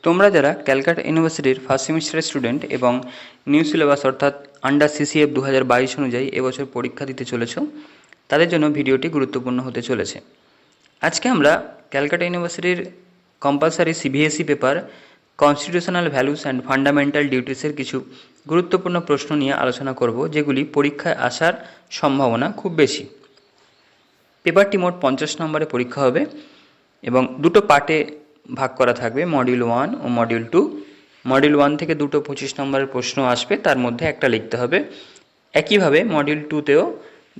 তোমরা যারা ক্যালকাটা ইউনিভার্সিটির ফার্স্ট সেমিস্টারের স্টুডেন্ট এবং নিউ সিলেবাস অর্থাৎ আন্ডার সিসিএফ 2022 অনুযায়ী এবছর পরীক্ষা দিতে চলেছ, তাদের জন্য ভিডিওটি গুরুত্বপূর্ণ হতে চলেছে। আজকে আমরা ক্যালকাটা ইউনিভার্সিটির compulsory CBSE paper constitutional values and fundamental ডিউটিসের কিছু গুরুত্বপূর্ণ প্রশ্ন নিয়ে আলোচনা করব, যেগুলি পরীক্ষায় আসার সম্ভাবনা খুব বেশি। পেপারটি মোট 50 নম্বরে পরীক্ষা হবে এবং দুটো পার্টে ভাগ করা থাকবে, মডিউল 1 ও মডিউল 2। মডিউল 1 থেকে দুটো 25 নম্বরের প্রশ্ন আসবে, তার মধ্যে একটা লিখতে হবে। একইভাবে মডিউল 2তেও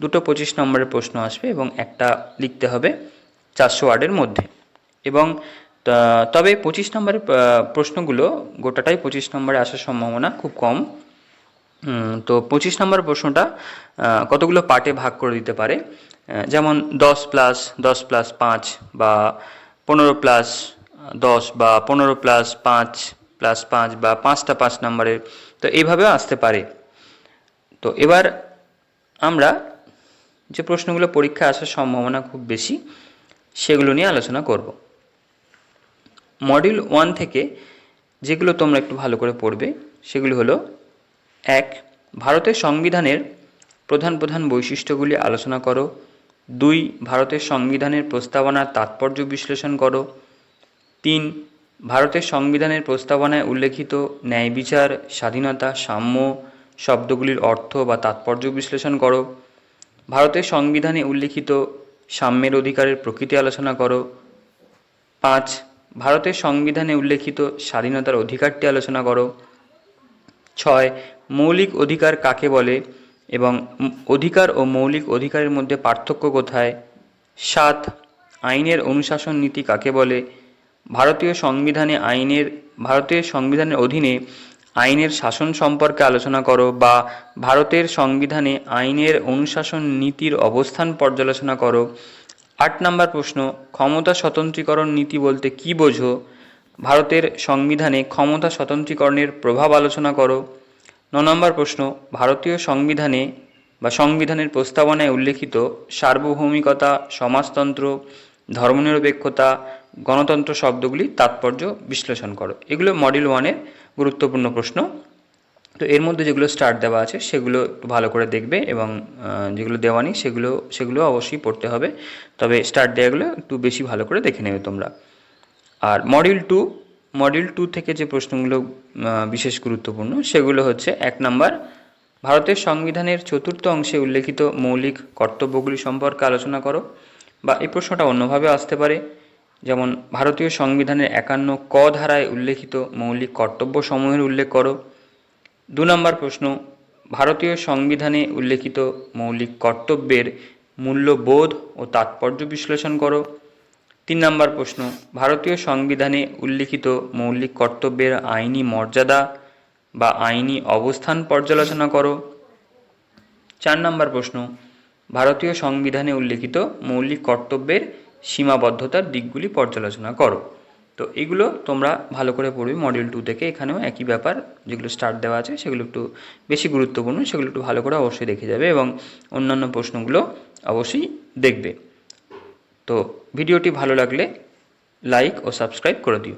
দুটো 25 নম্বরের প্রশ্ন আসবে এবং একটা লিখতে হবে 400 ওয়ার্ডের মধ্যে। এবং তবে 25 নম্বরের প্রশ্নগুলো গোটাটাই 25 নম্বরে আসার সম্ভাবনা খুব কম। তো 25 নম্বর প্রশ্নটা কতগুলো পার্টে ভাগ করে দিতে পারে, যেমন 10+10+5 বা 15+10 বা 15+5+5 বা 5টা 5 নম্বরের, তো এইভাবেও আসতে পারে। তো এবার আমরা যে প্রশ্নগুলো পরীক্ষায় আসার সম্ভাবনা খুব বেশি সেগুলো নিয়ে আলোচনা করব। মডিউল 1 থেকে যেগুলো তোমরা একটু ভালো করে পড়বে সেগুলো হলো: 1. ভারতের সংবিধানের প্রধান প্রধান বৈশিষ্ট্যগুলি আলোচনা করো। 2. ভারতের সংবিধানের প্রস্তাবনার তাৎপর্য বিশ্লেষণ করো। 3. ভারতের সংবিধানের প্রস্তাবনায় উল্লেখিত ন্যায় বিচার, স্বাধীনতা, সাম্য শব্দগুলির অর্থ বা তাৎপর্য বিশ্লেষণ করো। ভারতের সংবিধানে উল্লেখিত সাম্যের অধিকারের প্রকৃতি আলোচনা করো। 5. ভারতের সংবিধানে উল্লেখিত স্বাধীনতার অধিকারটি আলোচনা করো। 6. মৌলিক অধিকার কাকে বলে এবং অধিকার ও মৌলিক অধিকারের মধ্যে পার্থক্য কোথায়? 7. আইনের অনুশাসন নীতি কাকে বলে? ভারতীয় সংবিধানের অধীনে আইনের শাসন সম্পর্কে আলোচনা করো বা ভারতের সংবিধানে আইনের অনুশাসন নীতির অবস্থান পর্যালোচনা করো। 8 নম্বর প্রশ্ন: ক্ষমতা স্বতন্ত্রীকরণ নীতি বলতে কী বোঝো? ভারতের সংবিধানে ক্ষমতা স্বতন্ত্রীকরণের প্রভাব আলোচনা করো। 9 নম্বর প্রশ্ন: ভারতীয় সংবিধানে বা সংবিধানের প্রস্তাবনায় উল্লেখিত সার্বভৌমিকতা, সমাজতন্ত্র, ধর্মনিরপেক্ষতা, গণতন্ত্র শব্দগুলি তাৎপর্য বিশ্লেষণ করো। এগুলো মডিউল 1-এর গুরুত্বপূর্ণ প্রশ্ন। তো এর মধ্যে যেগুলো স্টার্ট দেওয়া আছে সেগুলো একটু ভালো করে দেখবে এবং যেগুলো দেওয়া নেই সেগুলো অবশ্যই পড়তে হবে, তবে স্টার্ট দেওয়াগুলো একটু বেশি ভালো করে দেখে নেবে তোমরা। আর মডিউল 2 থেকে যে প্রশ্নগুলো বিশেষ গুরুত্বপূর্ণ সেগুলো হচ্ছে: 1 নম্বর, ভারতের সংবিধানের 4র্থ অংশে উল্লেখিত মৌলিক কর্তব্যগুলি সম্পর্কে আলোচনা করো। বা এই প্রশ্নটা অন্যভাবে আসতে পারে, যেমন ভারতীয় সংবিধানের 51 ক ধারায় উল্লেখিত মৌলিক কর্তব্যসমূহের উল্লেখ করো। 2 নম্বর প্রশ্ন, ভারতীয় সংবিধানে উল্লেখিত মৌলিক কর্তব্যের মূল্যবোধ ও তাৎপর্য বিশ্লেষণ করো। 3 নম্বর প্রশ্ন, ভারতীয় সংবিধানে উল্লিখিত মৌলিক কর্তব্যের আইনি মর্যাদা বা আইনি অবস্থান পর্যালোচনা করো। 4 নম্বর প্রশ্ন, ভারতীয় সংবিধানে উল্লিখিত মৌলিক কর্তব্যের সীমাবদ্ধতার দিকগুলি পর্যালোচনা করো। তো এগুলো তোমরা ভালো করে পড়বে মডিউল 2 থেকে। এখানেও একই ব্যাপার, যেগুলো স্টার্ট দেওয়া আছে সেগুলো একটু বেশি গুরুত্বপূর্ণ, সেগুলো একটু ভালো করে অবশ্যই দেখে যাবে এবং অন্যান্য প্রশ্নগুলো অবশ্যই দেখবে। তো ভিডিওটি ভালো লাগলে লাইক ও সাবস্ক্রাইব করে দিও।